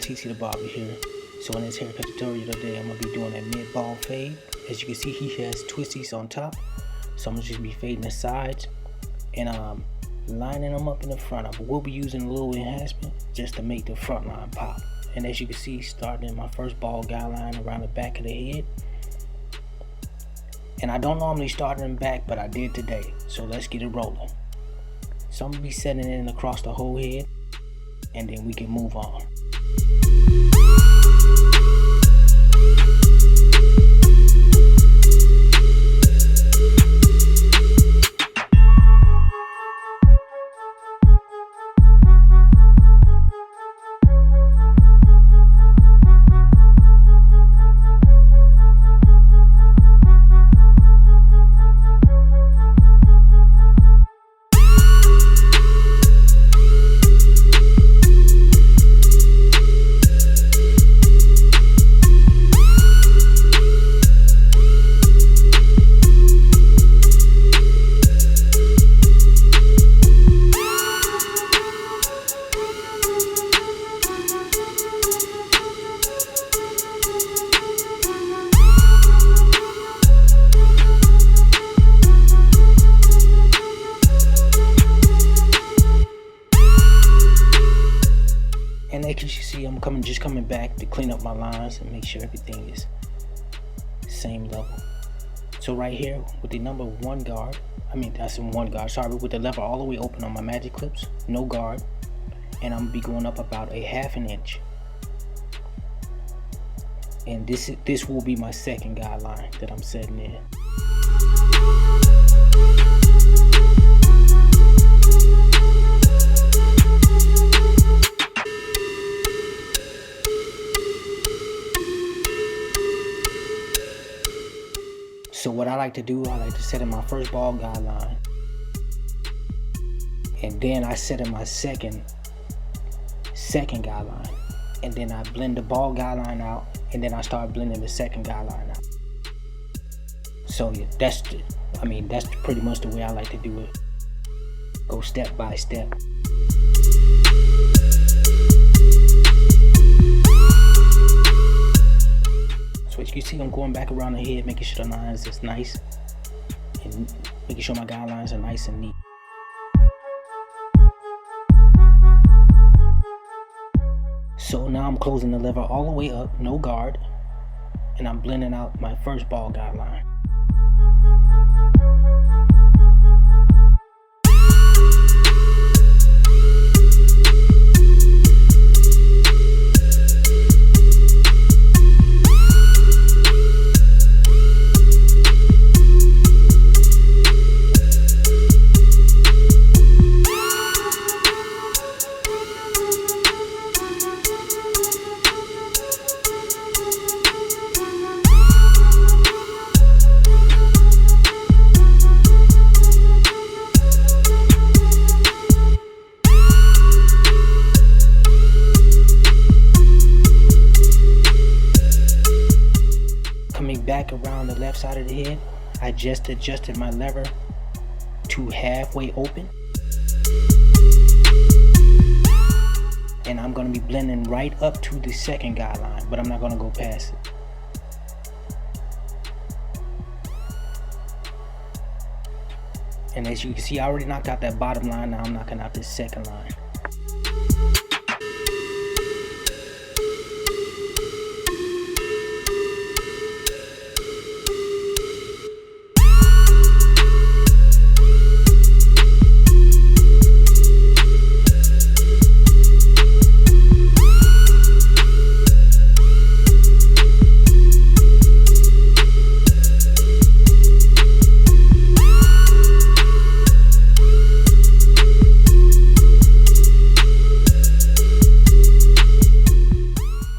TC the Barber here. So in this haircut tutorial today, I'm going to be doing a mid-ball fade. As you can see, he has twisties on top. So I'm going to just be fading the sides and lining them up in the front. I will be using a little enhancement just to make the front line pop. And as you can see, starting in my first ball guideline around the back of the head. And I don't normally start in the back, but I did today. So let's get it rolling. So I'm going to be setting it in across the whole head, and then we can move on. And as you see, I'm just coming back to clean up my lines and make sure everything is same level. So right here with the number one guard, with the lever all the way open on my magic clips, no guard, and I'm gonna be going up about a ½ an inch. And this will be my second guideline that I'm setting in. So what I like to do, I like to set in my first ball guideline, and then I set in my second guideline, and then I blend the ball guideline out, and then I start blending the second guideline out. So yeah, that's pretty much the way I like to do it. Go step by step. So as you can see, I'm going back around the head, making sure the lines is nice, and making sure my guidelines are nice and neat. So now I'm closing the lever all the way up, no guard, and I'm blending out my first ball guideline. Coming back around the left side of the head, I just adjusted my lever to halfway open. And I'm going to be blending right up to the second guideline, but I'm not going to go past it. And as you can see, I already knocked out that bottom line, now I'm knocking out this second line.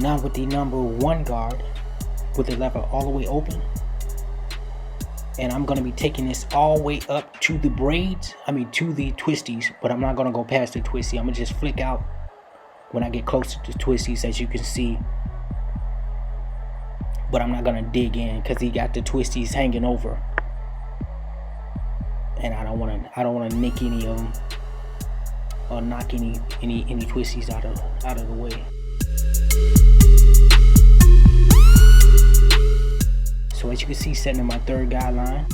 Now with the number one guard, with the lever all the way open, and I'm going to be taking this all the way up to the braids, to the twisties, but I'm not going to go past the twisty. I'm going to just flick out when I get closer to the twisties, as you can see. But I'm not going to dig in because he got the twisties hanging over. and I don't want to nick any of them or knock any twisties out of the way. So as you can see, setting in my third guideline.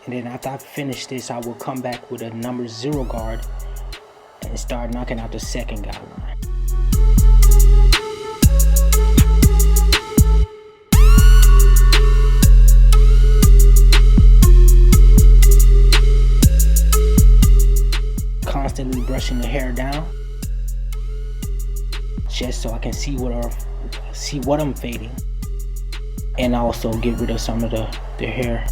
And then after I finish this, I will come back with a number 0 guard and start knocking out the second guideline. Constantly brushing the hair down, just so I can see what I'm fading, and also get rid of some of the hair.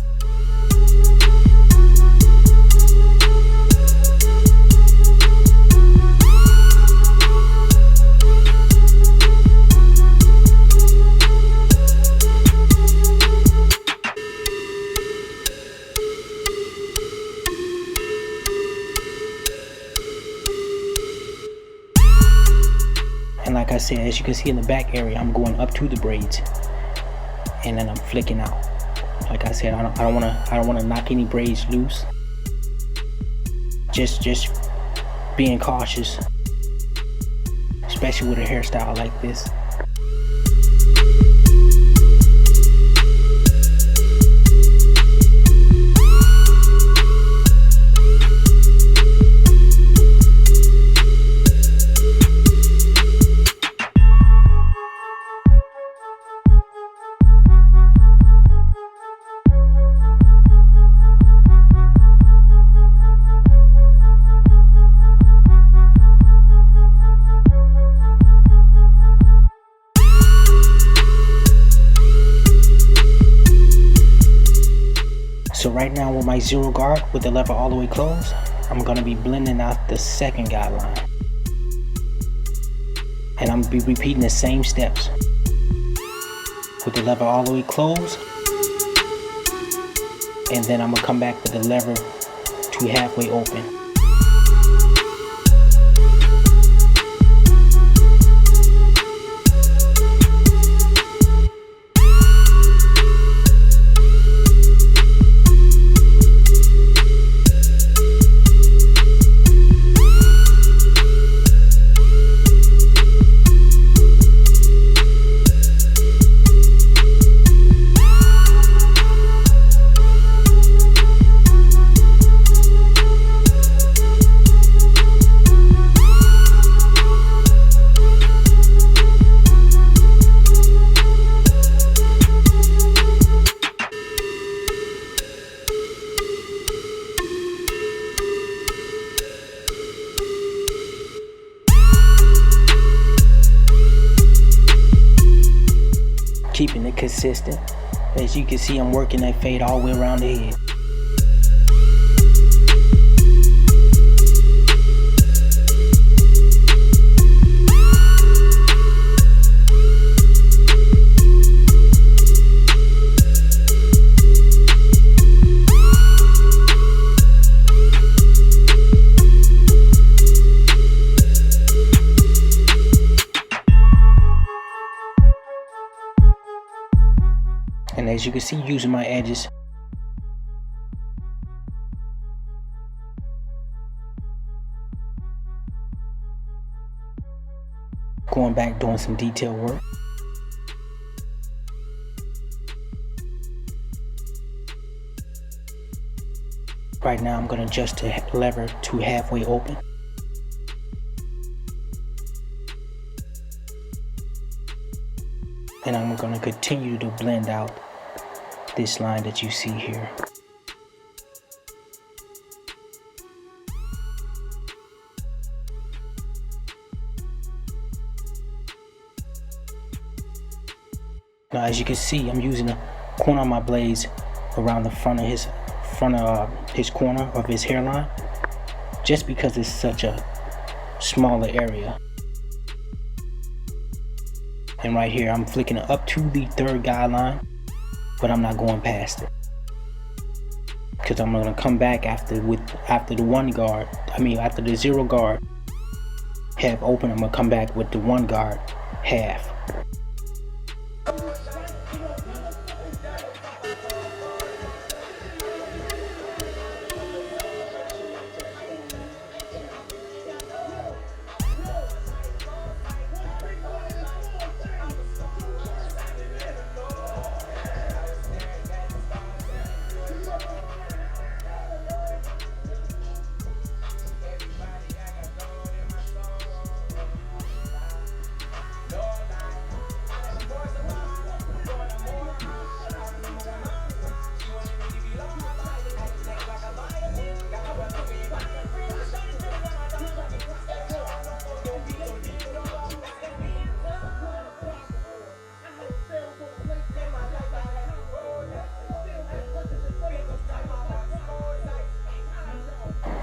And like I said, as you can see in the back area, I'm going up to the braids, and then I'm flicking out. Like I said, I don't want to knock any braids loose. Just being cautious, especially with a hairstyle like this. So right now with my 0 guard with the lever all the way closed, I'm going to be blending out the second guideline. And I'm going to be repeating the same steps. With the lever all the way closed. And then I'm going to come back with the lever to halfway open. Keeping it consistent. As you can see, I'm working that fade all the way around the head. And as you can see, using my edges, going back doing some detail work. Right now I'm going to adjust the lever to halfway open. And I'm going to continue to blend out this line that you see here. Now as you can see, I'm using the corner of my blades around the front of his corner of his hairline, just because it's such a smaller area. And right here, I'm flicking it up to the third guideline, but I'm not going past it, because I'm gonna come back after the 1 guard. After the 0 guard half open, I'm gonna come back with the 1 guard half.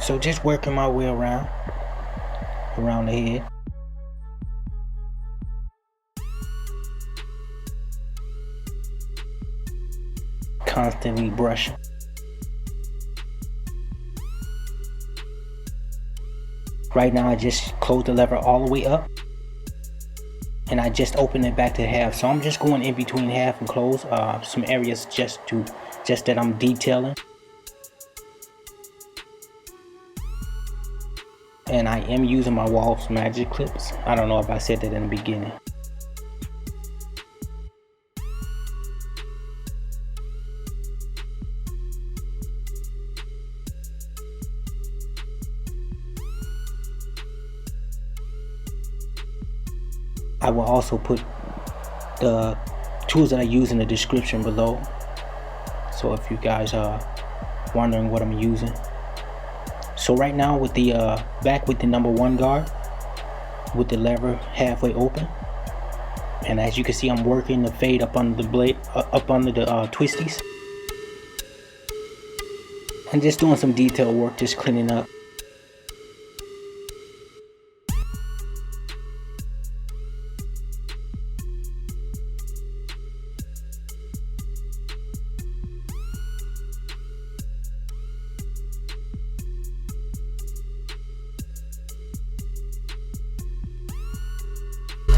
So just working my way around the head. Constantly brushing. Right now I just closed the lever all the way up, and I just opened it back to half. So I'm just going in between half and close. Some areas just that I'm detailing. And I am using my Walls magic clips. I don't know if I said that in the beginning. I will also put the tools that I use in the description below. So if you guys are wondering what I'm using. So right now with the back with the number 1 guard, with the lever halfway open, and as you can see, I'm working the fade up under the blade, up under the twisties, and just doing some detail work, just cleaning up.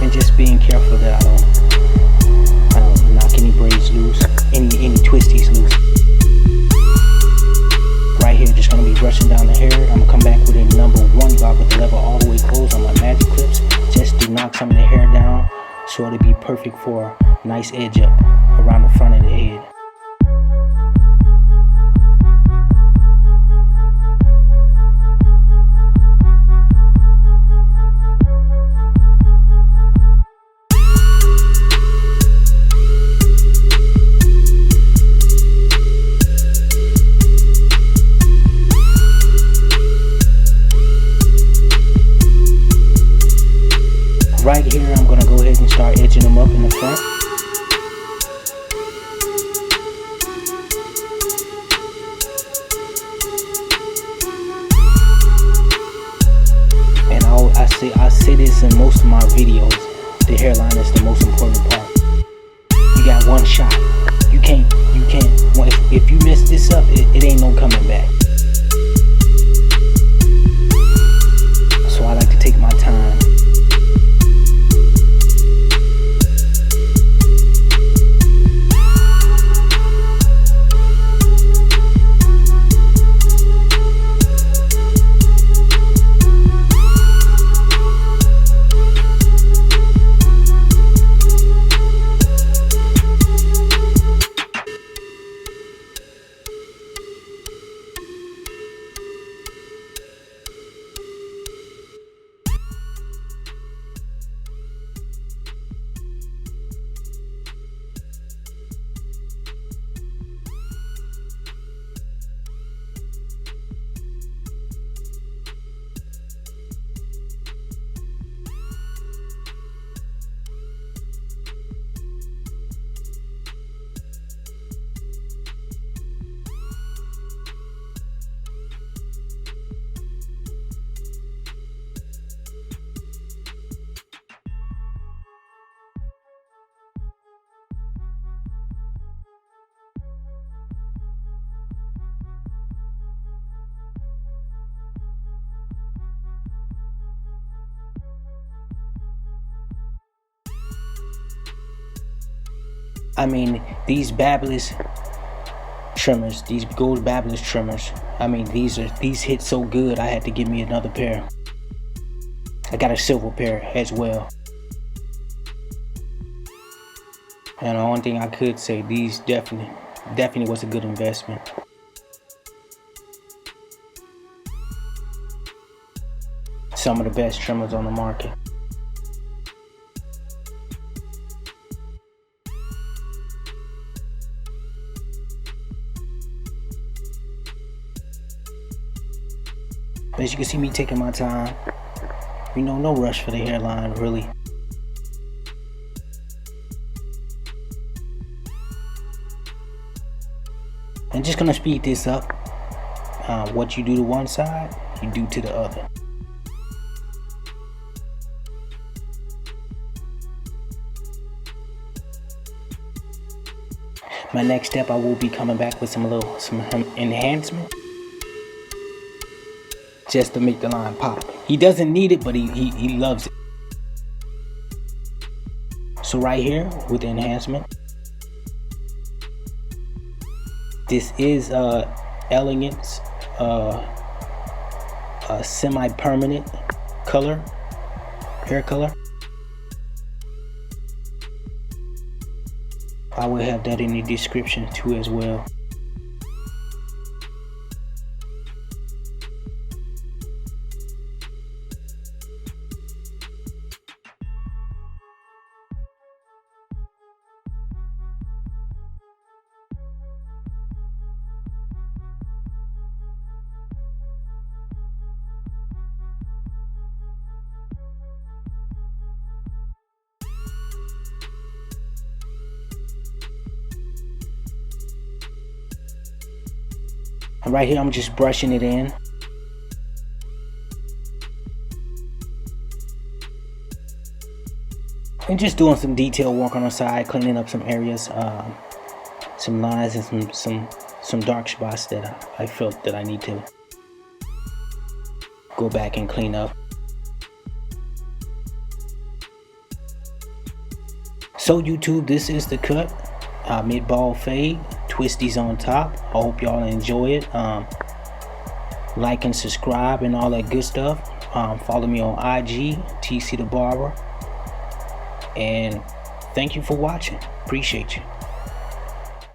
And just being careful that I don't knock any braids loose, any twisties loose. Right here, just gonna be brushing down the hair. I'm gonna come back with a number 1 guard with the lever all the way closed on my magic clips, just to knock some of the hair down, so it'll be perfect for a nice edge up around the front of the head. Right here, I'm gonna go ahead and start edging them up in the front. And I say this in most of my videos, the hairline is the most important part. You got one shot. You can't, if you mess this up, it ain't no coming back. So I like to take my time. I mean, these Babyliss trimmers, these gold Babyliss trimmers, I mean, these hit so good I had to give me another pair. I got a silver pair as well. And the only thing I could say, these definitely was a good investment. Some of the best trimmers on the market. But as you can see me taking my time, you know, no rush for the hairline really. And just gonna speed this up. what you do to one side, you do to the other. My next step, I will be coming back with some enhancement, just to make the line pop. He doesn't need it, but he loves it. So right here with the enhancement, this is Elegance a semi-permanent color, hair color. I will have that in the description too as well. And right here, I'm just brushing it in. And just doing some detail work on the side, cleaning up some areas, some lines and some dark spots that I felt that I need to go back and clean up. So YouTube, this is the cut, mid-bald fade, twisties on top. I hope y'all enjoy it. Like and subscribe and all that good stuff. Follow me on IG, TC the Barber. And thank you for watching. Appreciate you.